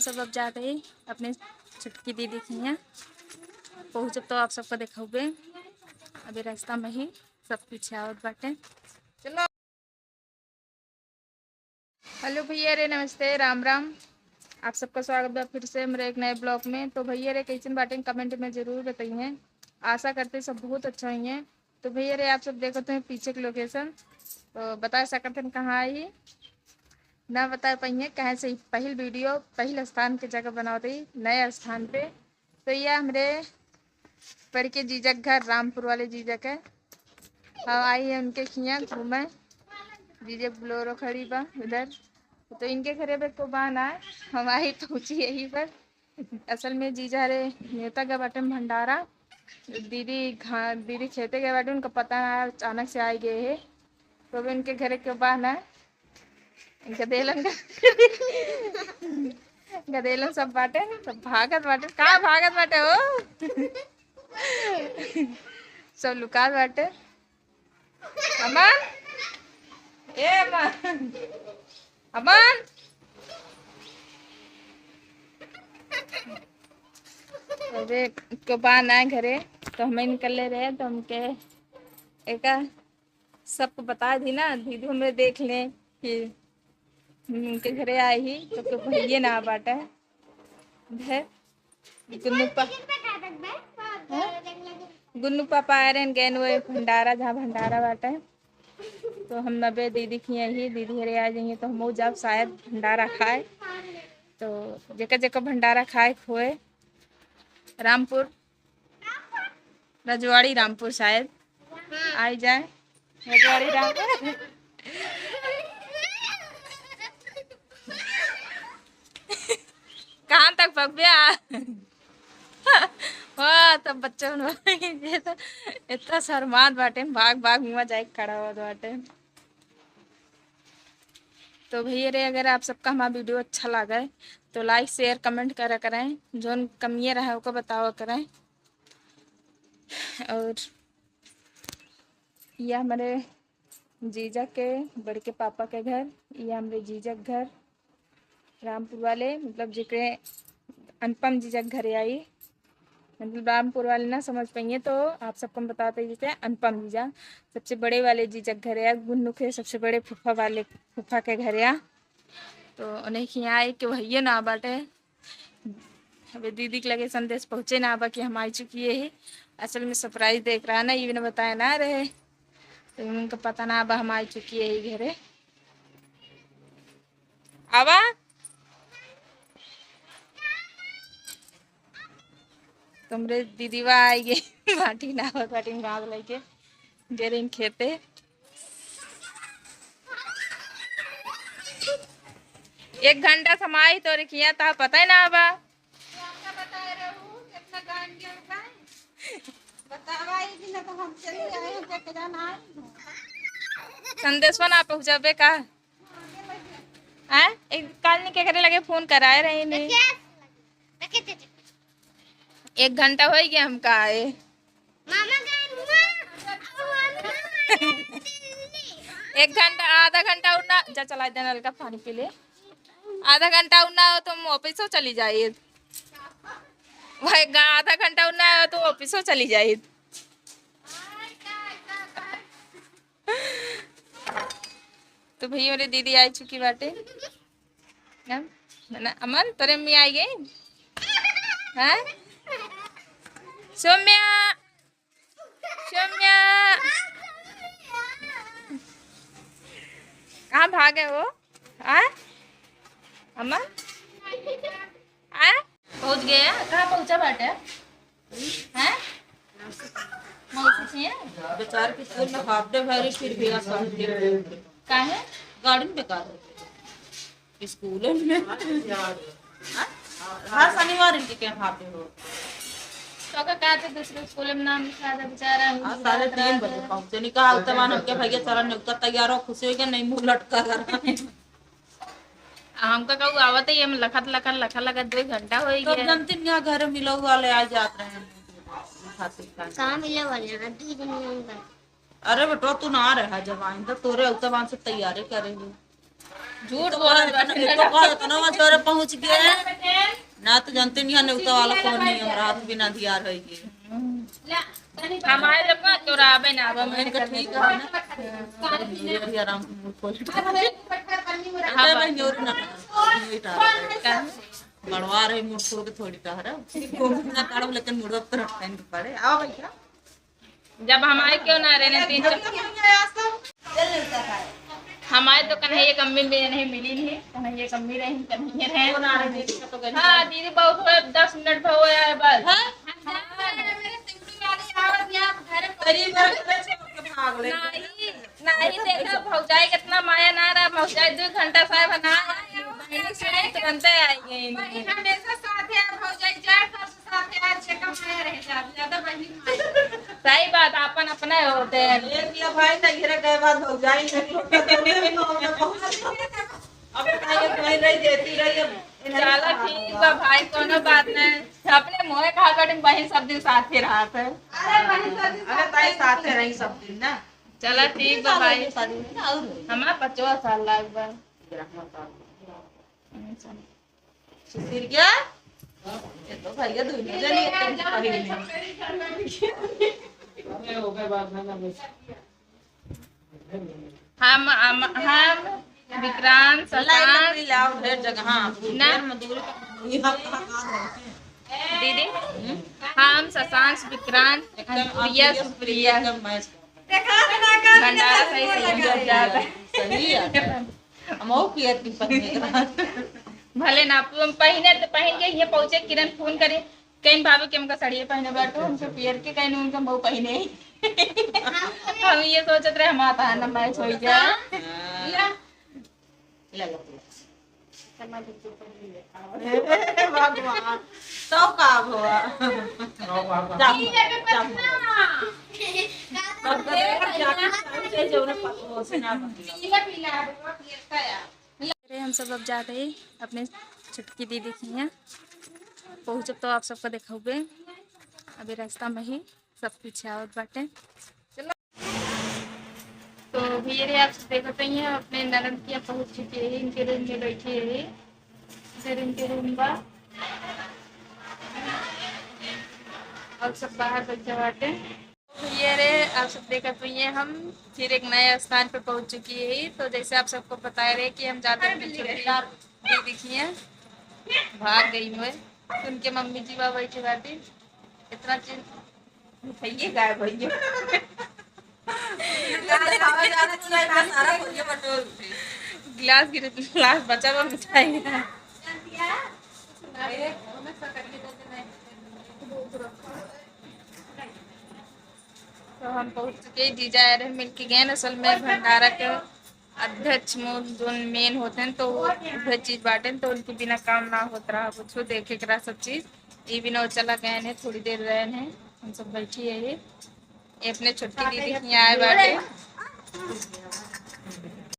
सब अब जा रहे अपने छुटकी दीदी के यहाँ पहुँचब तो आप सबको दिखाऊबे। अभी रास्ता में ही सब कुछ आवत बाटे। चलो हेलो भैया रे, नमस्ते, राम राम। आप सबका स्वागत है फिर से मेरे एक नए ब्लॉग में। तो भैया रे कैसे बाटे कमेंट में ज़रूर बताइए। आशा करते सब बहुत अच्छा ही है। तो भैया रे आप सब देखते हैं पीछे की लोकेशन, तो बता सकते हैं कहाँ आई ना बता पाइए कहाँ से पहल वीडियो पहल स्थान की जगह बना रही नए स्थान पे। तो यह हमारे पर के जीजक घर रामपुर वाले जीजक है। हम आई है उनके खिया घूमे। जीजक ब्लोरो खड़ी बा उधर, तो इनके घरे पे को बहाना है हम आई पहुँची यहीं पर। असल में जीजा रे नेता के बाटे में भंडारा, दीदी खेते के बाटे उनका पता ना अचानक से आ गए है। तो अभी उनके घरे के बहाना है गदेलन गदेलन सब बाटे सब भागत बाटे। कहाँ भागत बाटे हो सब लुकात बाटे। अमन ए अमन अमन अरे को बान आए घरे तो हमें निकल रहे तो हमके एक सबको बता दी ना दीदी हमें देख ले कि उनके घरे आए ही तो भैया ना बाटा है। गुन्नू पापा आ रहे हैं गैन वो भंडारा जहाँ भंडारा बाटा है। तो हम नबे दीदी की ही दीदी घरे आ जाएंगे तो हम जब शायद भंडारा खाए। तो जगह जगह भंडारा खाए खोए रामपुर रजवाड़ी रामपुर शायद आई जाए रजवाड़ी रामपुर। कहाँ तक पक गया वाह तब बच्चों तो इतना शर्मात बाटे भाग भाग मुँह जाए खड़ा हुआ बाटे। तो भैया रे अगर आप सबका हमारा वीडियो अच्छा लगा है तो लाइक शेयर कमेंट करा करें, जो कमियाँ रहे उसको बतावा करें। और यह हमारे जीजा के बड़े के पापा के घर, यह हमारे जीजा के घर रामपुर वाले मतलब जिक्र अनुपम जीजा के घरे आई। मतलब रामपुर वाले ना समझ पाइए तो आप सबको बताते जैसे अनुपम जीजा सबसे बड़े वाले जीजा के घरे आ, गुन्नू के सबसे बड़े फूफा वाले फूफा के घरे आ। तो उन्हें यहाँ आए कि भैया ना बाटे अभी दीदी के लगे संदेश पहुँचे ना बा कि हम आ चुकी है ही। असल में सरप्राइज देख रहा ना ये बताया ना रहे तो उनको पता ना बा हम आ चुकी है ही घरे आवा। तुमरे दीदीवा आई गई बाटी ना बाटी में भाग लेके गेरिन खेते। एक घंटा समाई तो किया था पता ही ना बा संदेशवा ना पहुँचाबे का है। एक काल के घरे लगे फोन कराए रहे नहीं 1 घंटा हो गया हम का आए। एक घंटा आधा घंटा उड़ना जा चला देना हल्का पानी पी ले। आधा घंटा उड़ना हो तुम ऑफिसो चली जाइए भाई आधा घंटा उड़ना हो तो ऑफिसो चली जाइए। तो भैया मेरी दीदी आई चुकी बाटे ना अमन तोरे में आई गई है सौम्या सौम्या कहाँ भागे वो आ अमन आ पहुँच गए कहाँ पहुँचा बाटे हैं बेचार के स्कूल में हाफ डे भरी फिर भी का है गाड़ी में बेकार स्कूल में हर शनिवार इनके क्या हाफ डे हो तो का कहते दूसरे स्कूल में नाम लिखा था बेचारा 3:30 बजे पहुंचे नहीं कहा उतमान हमके भैया चला नहीं उतर तैयार हो खुशी हो गया नहीं मुंह लटका कर हमका कहू आवत है हम लखत लखत लखा लगा 2 घंटा हो तो गया। जनती यहाँ घर मिलो वाले आ जाते हैं मिले वाले ना 2 दिन में। अरे बेटो तू ना रहा जब आए तो तोरे उतमान से तैयारी करेंगे झूठ बोला तो ना मैं तोरे पहुंच गए ना तो जानते नहीं है नेवता वाला कौन नहीं हमरा हाथ बिना दिया रही है हमारे जब ना चोराबे ना अब मैंने कहा ठीक है ना ये आराम से मुंह खोल हाँ भाई न्योर ना मड़वा रही मुड़ छोड़ के थोड़ी टहरा घूमना काढ़ो लेकिन मुड़ अब तरफ पहन के पड़े आओ भाई क्या जब हमारे क्यों ना रहने तीन हमारे तो कन्हैया कम्मी में नहीं मिली नहीं कन्हैया कम्मी रही कन्हैया रहे हाँ दीदी बहुत हुआ 10 मिनट पे हुआ है बस नहीं देखा भौजाई कितना माया ना रहा भौजाई 2 घंटा साहब ना तुरंत आएंगे सही बात अपन अपना होते हैं भाई तक गए बाद हो जाए अब कहीं रही देती रही चलो ठीक बा भाई कोनो बात नहीं अपने मोहे खा कर बहन सब दिन साथे रहा था अरे ताई साथे रही सब दिन ना चलो ठीक बा भाई हमारा 50 साल लाग बा फिर क्या ये तो भैया दुनिया जली हम विक्रांत शशांक लाओ ढेर जगह हां ना मजदूरी दीदी हम शशांक विक्रांत प्रिया सुप्रिया भंडारा सही सही जाता सही है हम और किया की पहने भले ना पहने तो पहन के ये पहुंचे किरण फोन करे कहीं भाभी के हमका साड़ी पहने बैठो हमसे पियर के कहीं उनका बहु पहने हम ये सोचत रहे हम आता ना मैच हो जाए भगवान तो का हुआ हम सब अब जा रहे अपने छुटकी दीदी के यहाँ पहुँचब तो आप सबको दिखाऊबे अभी रास्ता में ही सब पीछे आवत बाटे चलो तो भैया आप देखते ही हैं अपने ननद की पहुँच चुके हैं इनके रूम में बैठे है इधर इनके रूम बा और सब बाहर बैठे बाटे ये रे आप सब देखा तो ये हम फिर एक नए स्थान पे पहुंच चुकी है तो जैसे आप सबको बता रहे कि हम जाते हैं दीदी की हैं भाग गई हुए उनके मम्मी जी वहाँ बैठे बैठी इतना चीज भैया गायब भैया गिलास गिर गिलास बचा हुआ मिठाई तो हम पहुंच चुके जीजा आ रहे मिल के गए असल में भंडारा के अध्यक्ष जो मेन होते हैं तो वो चीज बांटे तो उनके बिना काम ना होता रहा कुछ देखे करा सब चीज ये बिना चला गए हैं थोड़ी देर रहे हैं हम सब बैठी है ये अपने छोटकी दीदी यहाँ आए बाटे